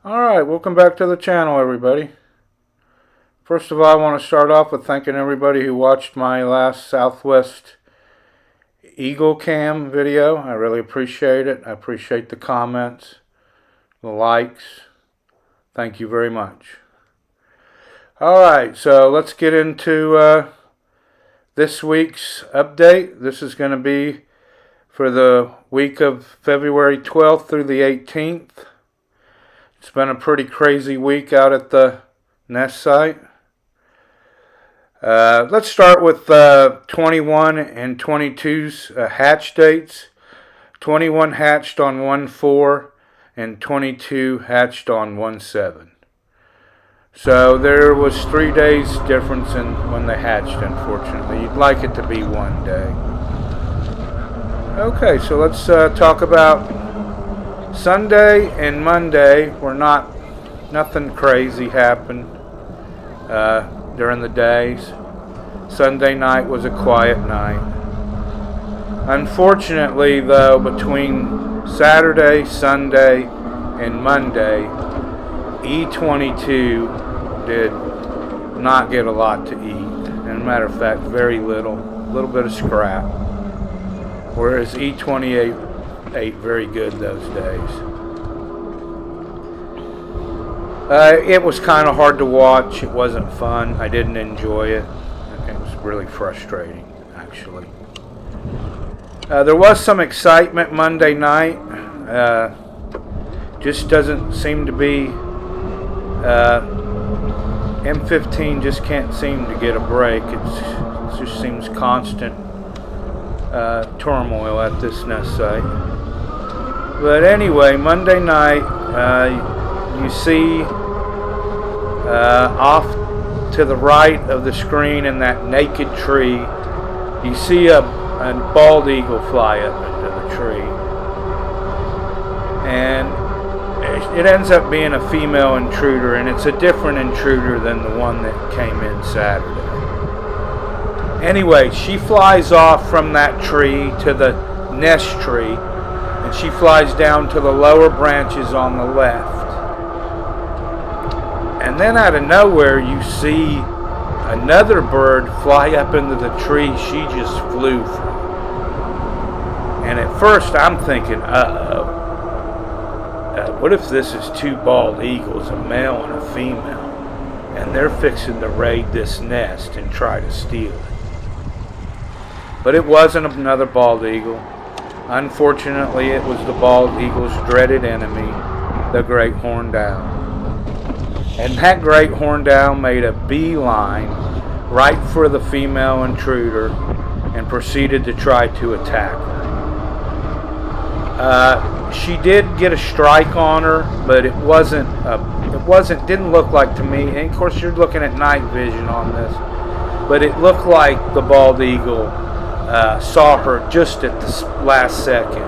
Alright, welcome back to the channel, everybody. First of all, I want to start off with thanking everybody who watched my last Southwest Eagle Cam video. I really appreciate it. I appreciate the comments, the likes. Thank you very much. Alright, so let's get into this week's update. This is going to be for the week of February 12th through the 18th. It's been a pretty crazy week out at the nest site. Let's start with 21 and 22's hatch dates. 21 hatched on 1/4 and 22 hatched on 1/7. So there was 3 days difference in when they hatched, unfortunately. You'd like it to be one day. Okay, so let's talk about Sunday and Monday. Nothing crazy happened during the days. Sunday night was a quiet night. Unfortunately, though, between Saturday, Sunday, and Monday, E22 did not get a lot to eat. As a matter of fact, very little. A little bit of scrap. Whereas E28 ate very good those days. It was kind of hard to watch. It wasn't fun. I didn't enjoy it. It was really frustrating, actually. There was some excitement Monday night. Just doesn't seem to be... M15 just can't seem to get a break. It just seems constant turmoil at this nest site. But anyway, Monday night, you see off to the right of the screen in that naked tree, you see a bald eagle fly up into the tree. And it ends up being a female intruder, and it's a different intruder than the one that came in Saturday. Anyway, she flies off from that tree to the nest tree, and she flies down to the lower branches on the left. And then out of nowhere, you see another bird fly up into the tree she just flew from. And at first, I'm thinking, what if this is two bald eagles, a male and a female, and they're fixing to raid this nest and try to steal it? But it wasn't another bald eagle. Unfortunately, it was the bald eagle's dreaded enemy, the great horned owl. And that great horned owl made a beeline right for the female intruder and proceeded to try to attack her. She did get a strike on her, but didn't look like to me, and of course you're looking at night vision on this, but it looked like the bald eagle saw her just at the last second,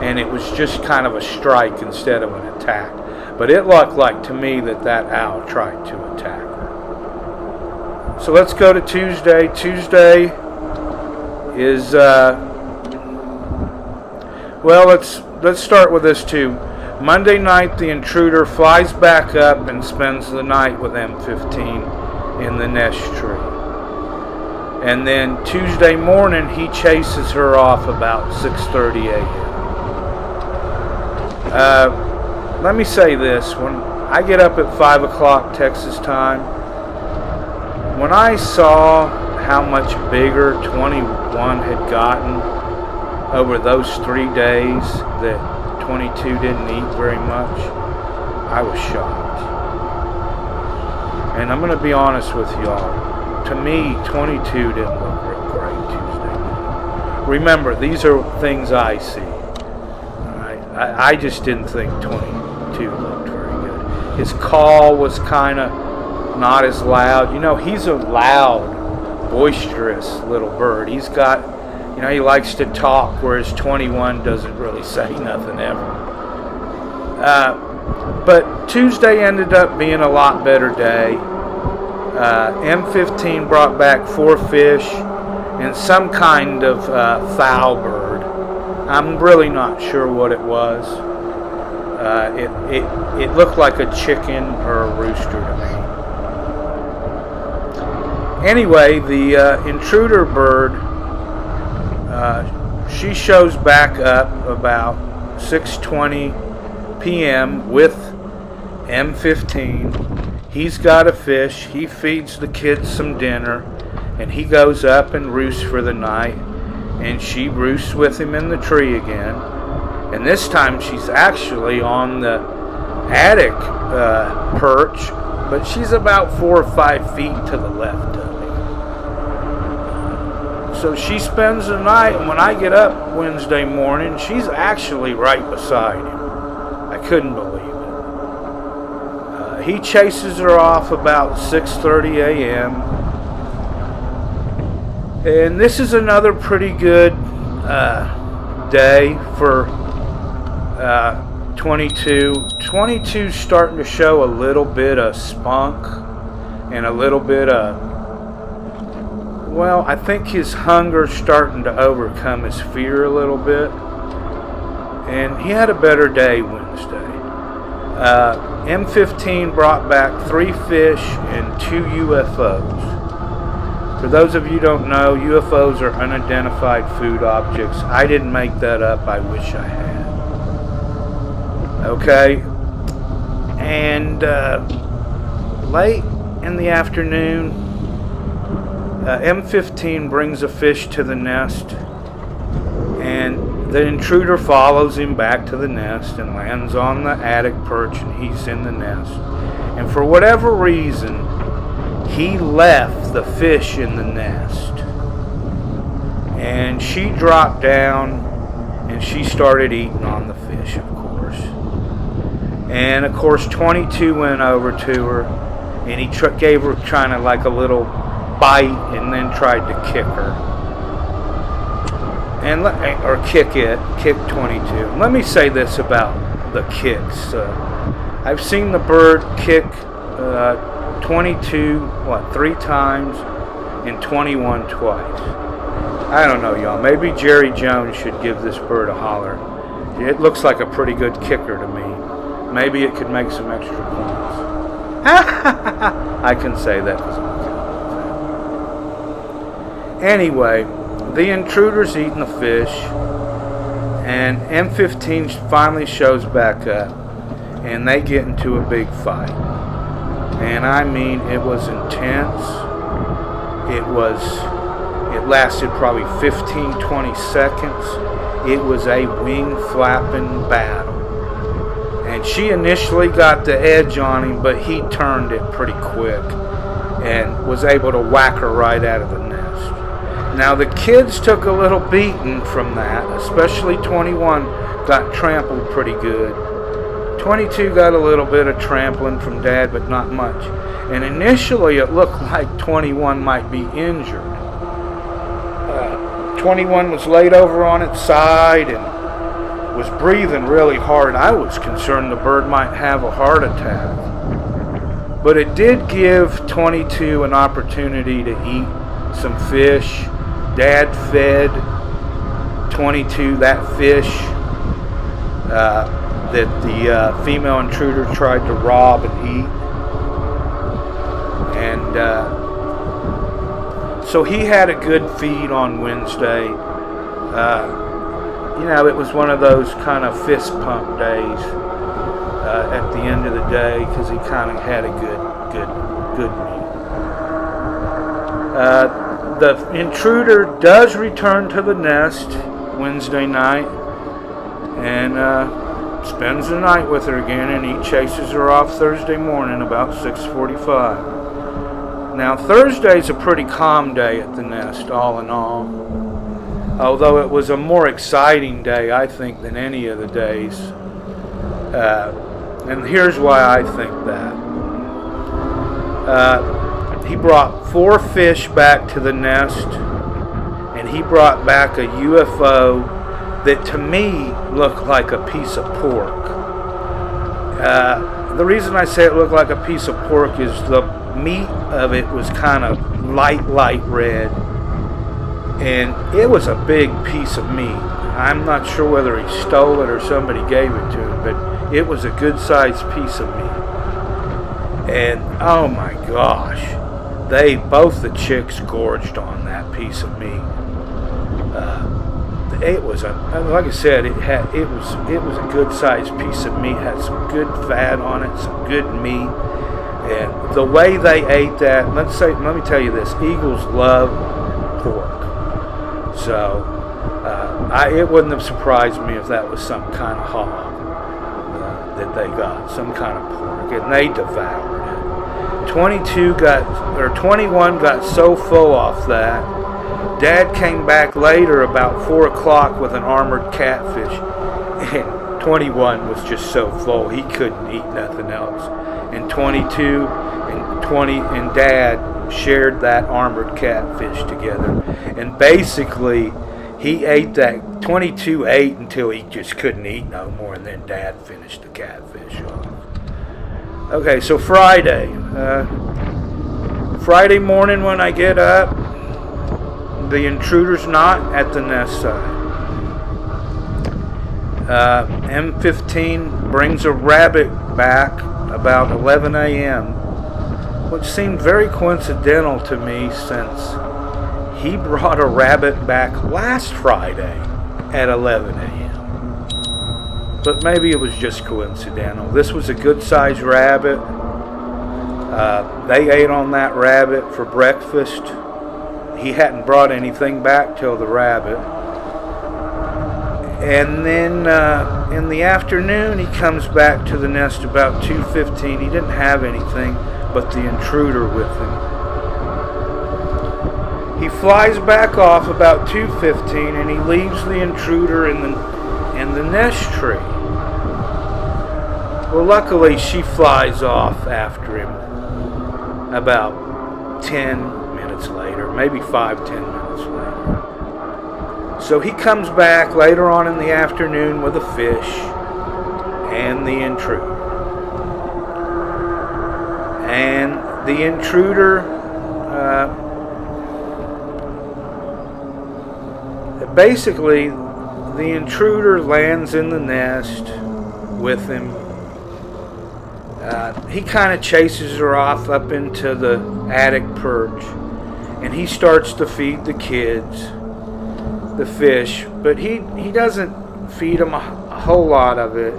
and it was just kind of a strike instead of an attack. But it looked like to me that owl tried to attack her. So let's go to Tuesday. Tuesday is let's start with this too. Monday night, the intruder flies back up and spends the night with M15 in the nest tree. And then Tuesday morning, he chases her off about 6:30 a.m. Let me say this. When I get up at 5 o'clock Texas time, when I saw how much bigger 21 had gotten over those 3 days that 22 didn't eat very much, I was shocked. And I'm going to be honest with y'all. To me, 22 didn't look real great Tuesday night. Remember, these are things I see. I just didn't think 22 looked very good. His call was kind of not as loud. You know, he's a loud, boisterous little bird. He's got, he likes to talk, whereas 21 doesn't really say nothing ever. But Tuesday ended up being a lot better day. M15 brought back 4 fish and some kind of foul bird. I'm really not sure what it was. It looked like a chicken or a rooster to me. Anyway, the intruder bird, she shows back up about 6:20 p.m. with M15. He's got a fish. He feeds the kids some dinner, and he goes up and roosts for the night, and she roosts with him in the tree again. And this time she's actually on the attic perch, but she's about 4 or 5 feet to the left of him. So she spends the night, and when I get up Wednesday morning, she's actually right beside him. I couldn't believe it. He chases her off about 6:30 a.m. And this is another pretty good day for 22. 22's starting to show a little bit of spunk and a little bit of, well, I think his hunger's starting to overcome his fear a little bit. And he had a better day Wednesday. M15 brought back 3 fish and 2 UFOs. For those of you who don't know, UFOs are unidentified food objects. I didn't make that up. I wish I had. Okay. And late in the afternoon, M15 brings a fish to the nest, and the intruder follows him back to the nest and lands on the attic perch, and he's in the nest. And for whatever reason, he left the fish in the nest. And she dropped down and she started eating on the fish, of course. And of course 22 went over to her, and he gave her kind of like a little bite, and then tried to kick her. And kick 22. Let me say this about the kicks. I've seen the bird kick 22, 3 times, and 21 twice. I don't know, y'all. Maybe Jerry Jones should give this bird a holler. It looks like a pretty good kicker to me. Maybe it could make some extra points. I can say that because I'm a Cowboy fan. Anyway, the intruder's eating the fish, and M15 finally shows back up, and they get into a big fight. And I mean, it was intense. It lasted probably 15-20 seconds. It was a wing flapping battle. And she initially got the edge on him, but he turned it pretty quick and was able to whack her right out of the nest. Now the kids took a little beating from that, especially 21 got trampled pretty good. 22 got a little bit of trampling from Dad, but not much. And initially it looked like 21 might be injured. 21 was laid over on its side and was breathing really hard. I was concerned the bird might have a heart attack. But it did give 22 an opportunity to eat some fish. Dad fed 22 that fish that the female intruder tried to rob and eat. And so he had a good feed on Wednesday. It was one of those kind of fist pump days at the end of the day, because he kind of had a good meal. The intruder does return to the nest Wednesday night and spends the night with her again, and he chases her off Thursday morning about 6:45. Now Thursday's a pretty calm day at the nest, all in all. Although it was a more exciting day, I think, than any of the days. And here's why I think that. He brought 4 fish back to the nest, and he brought back a UFO that to me looked like a piece of pork. The reason I say it looked like a piece of pork is the meat of it was kind of light red, and it was a big piece of meat. I'm not sure whether he stole it or somebody gave it to him, but It was a good-sized piece of meat. And, oh my gosh, both the chicks gorged on that piece of meat. It was like I said, it was a good-sized piece of meat. Had some good fat on it, some good meat, and the way they ate that. Let me tell you this: eagles love pork, so it wouldn't have surprised me if that was some kind of hog that they got, some kind of pork, and they devoured it. 21 got so full off that Dad came back later about 4 o'clock with an armored catfish, and 21 was just so full he couldn't eat nothing else. And 22 and Dad shared that armored catfish together, and basically he ate that. 22 ate until he just couldn't eat no more, and then Dad finished the catfish off. Okay, so Friday morning when I get up, the intruder's not at the nest site. M15 brings a rabbit back about 11 a.m., which seemed very coincidental to me since he brought a rabbit back last Friday at 11 a.m. But maybe it was just coincidental. This was a good-sized rabbit. They ate on that rabbit for breakfast. He hadn't brought anything back till the rabbit. And then in the afternoon, he comes back to the nest about 2:15. He didn't have anything but the intruder with him. He flies back off about 2:15, and he leaves the intruder in the nest tree. Well, luckily, she flies off after him about 10 minutes later, maybe 5-10 minutes later. So he comes back later on in the afternoon with a fish and the intruder. And the intruder, basically, the intruder lands in the nest with him. He kind of chases her off up into the attic perch, and he starts to feed the kids the fish, but he doesn't feed them a whole lot of it,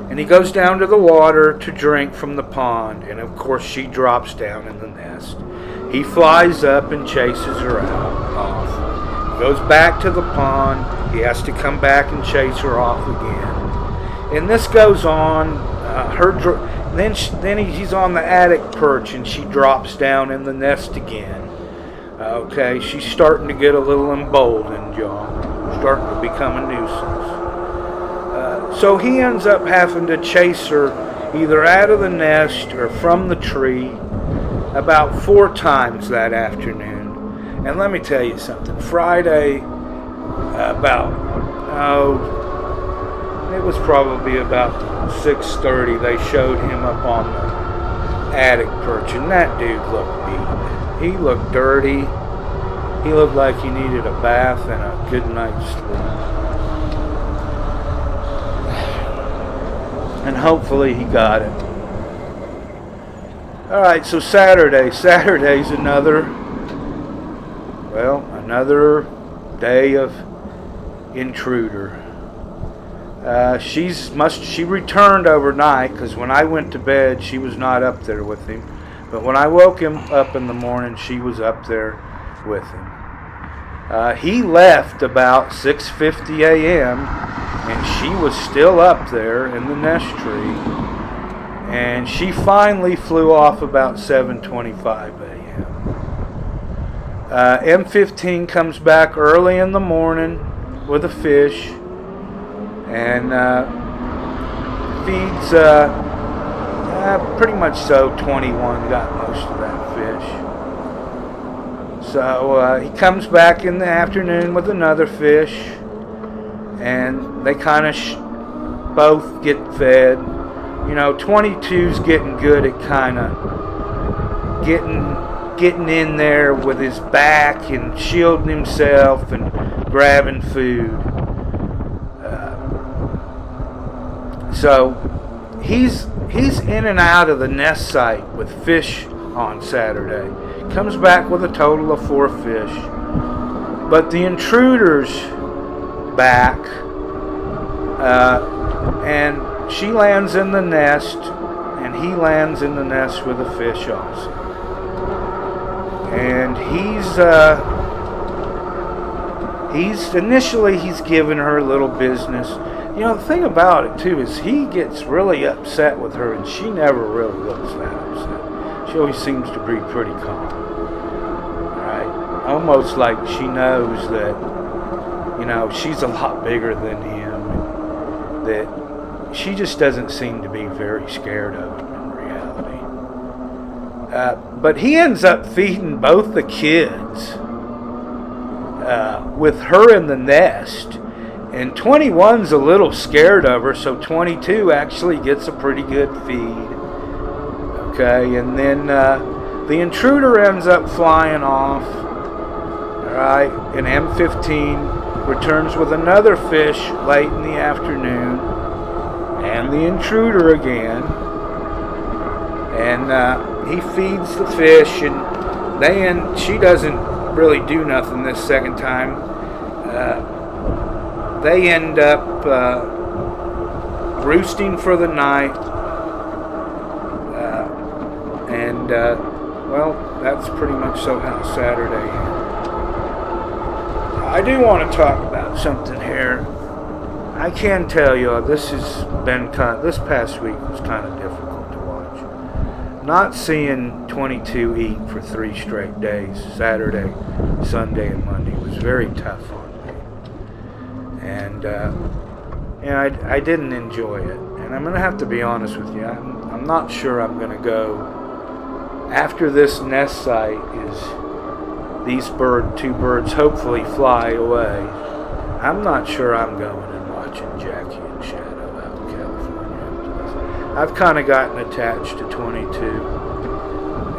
and he goes down to the water to drink from the pond, and of course she drops down in the nest. He flies up and chases her off. He goes back to the pond. He has to come back and chase her off again, and this goes on. Then he's on the attic perch, and she drops down in the nest again. Okay, she's starting to get a little emboldened, y'all. Starting to become a nuisance. So he ends up having to chase her either out of the nest or from the tree about 4 times that afternoon. And let me tell you something. Friday, it was probably about 6:30, they showed him up on the attic perch, and that dude looked beat. He looked dirty. He looked like he needed a bath and a good night's sleep. And hopefully he got it. Alright, so Saturday's another day of intruder. She returned overnight, because when I went to bed, she was not up there with him. But when I woke him up in the morning, she was up there with him. He left about 6:50 a.m., and she was still up there in the nest tree. And she finally flew off about 7:25 a.m. M15 comes back early in the morning with a fish, and feeds, pretty much so, 21 got most of that fish. So he comes back in the afternoon with another fish, and they kind of both get fed. 22's getting good at kind of getting in there with his back and shielding himself and grabbing food. So he's in and out of the nest site with fish on Saturday. Comes back with a total of 4 fish. But the intruder's back, and she lands in the nest, and he lands in the nest with a fish also. And he's giving her a little business. You know, the thing about it too is he gets really upset with her, and she never really looks that upset. She always seems to be pretty calm, right? Almost like she knows that, you know, she's a lot bigger than him, and that she just doesn't seem to be very scared of him in reality. But he ends up feeding both the kids with her in the nest. And 21's a little scared of her, so 22 actually gets a pretty good feed. Okay, and then the intruder ends up flying off. Alright, and M15 returns with another fish late in the afternoon. And the intruder again. And he feeds the fish, and she doesn't really do nothing this second time. They end up roosting for the night, well, that's pretty much so how Saturday ended. I do want to talk about something here. I can tell you this past week was kind of difficult to watch. Not seeing 22 eat for 3 straight days, Saturday, Sunday, and Monday, was very tough on me. And I didn't enjoy it. And I'm going to have to be honest with you. I'm not sure I'm going to go. After this nest site these 2 birds hopefully fly away, I'm not sure I'm going and watching Jackie and Shadow out in California after this. I've kind of gotten attached to 22.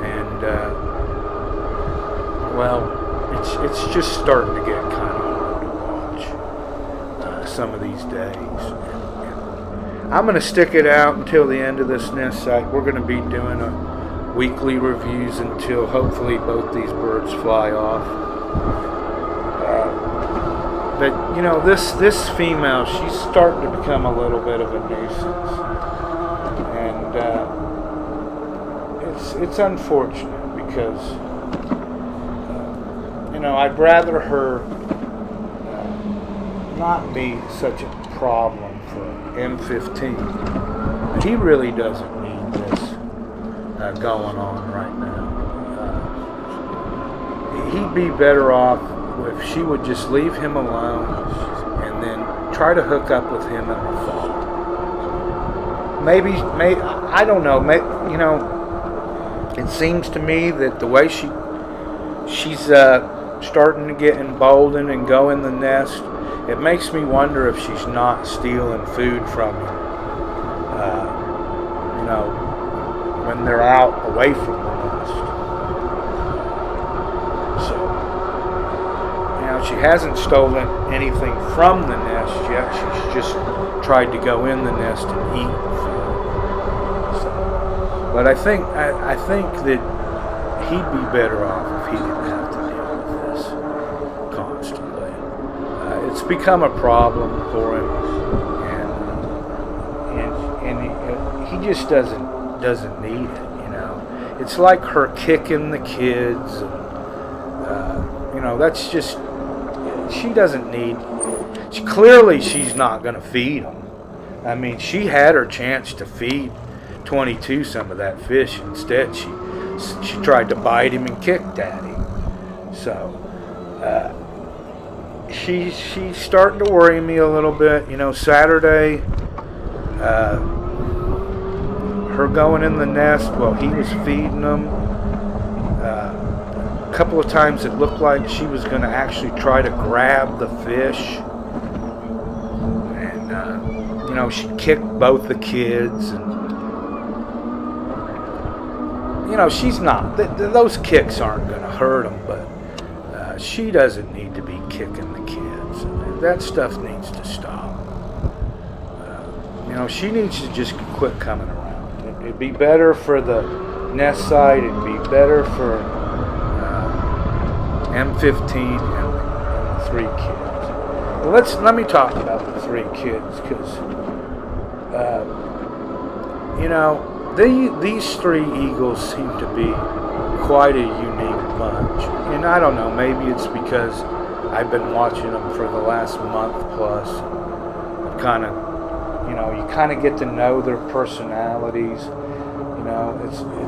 And, well, it's just starting to get kind of hard to watch some of these days. I'm going to stick it out until the end of this nest site. We're going to be doing weekly reviews until hopefully both these birds fly off. But you know, this female, she's starting to become a little bit of a nuisance, and it's unfortunate because you know, I'd rather her not be such a problem for M15. He really doesn't need this going on right now. He'd be better off if she would just leave him alone and then try to hook up with him in the fall. Maybe I don't know. You know, it seems to me that the way she's starting to get emboldened and go in the nest, it makes me wonder if she's not stealing food from him. You know, when they're out away from the nest. So, you know, she hasn't stolen anything from the nest yet. She's just tried to go in the nest and eat food. So, but I think that he'd be better off if he didn't have to deal with this constantly. It's become a problem for him, and he just doesn't need it, you know. It's like her kicking the kids, and, you know, that's just, she doesn't need, clearly she's not going to feed them. I mean, she had her chance to feed 22 some of that fish. Instead, she tried to bite him and kicked at him. So, she's starting to worry me a little bit. You know, Saturday, her going in the nest while he was feeding them. A couple of times it looked like she was going to actually try to grab the fish. And, you know, she kicked both the kids. And, you know, she's not, those kicks aren't going to hurt them, but she doesn't need to be kicking the kids. That stuff needs to stop. You she needs to just quit coming around. It'd be better for the nest site. It'd be better for M15 and the 3 kids. Well, let me talk about the 3 kids, because these 3 eagles seem to be quite a unique bunch. And I don't know, maybe it's because I've been watching them for the last month plus. I've kind of, you kind of get to know their personalities.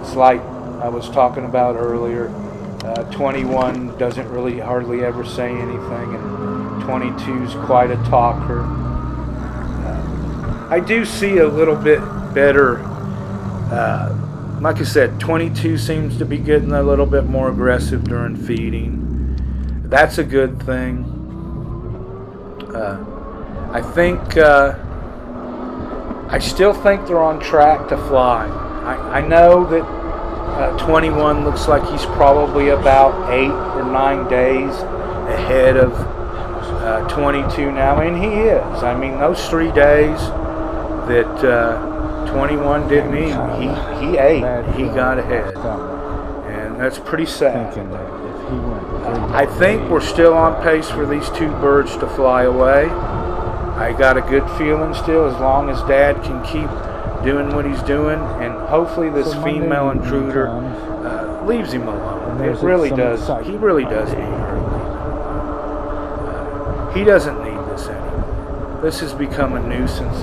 It's like I was talking about earlier. 21 doesn't really hardly ever say anything, and 22's quite a talker. I do see a little bit better. Like I said, 22 seems to be getting a little bit more aggressive during feeding. That's a good thing. I still think they're on track to fly. I know that 21 looks like he's probably about 8 or 9 days ahead of 22 now, and he is. I mean, those 3 days that 21 didn't eat, he ate. He got ahead, and that's pretty sad. I think we're still on pace for these 2 birds to fly away. I got a good feeling still, as long as Dad can keep doing what he's doing, and hopefully this female intruder leaves him alone. It really does. He really does need her. He doesn't need this anymore. This has become a nuisance.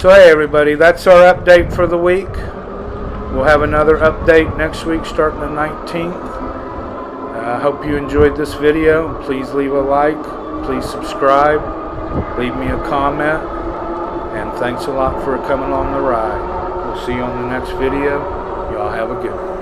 So hey everybody, that's our update for the week. We'll have another update next week starting the 19th. I hope you enjoyed this video. Please leave a like. Please subscribe. Leave me a comment. And thanks a lot for coming on the ride. We'll see you on the next video. Y'all have a good one.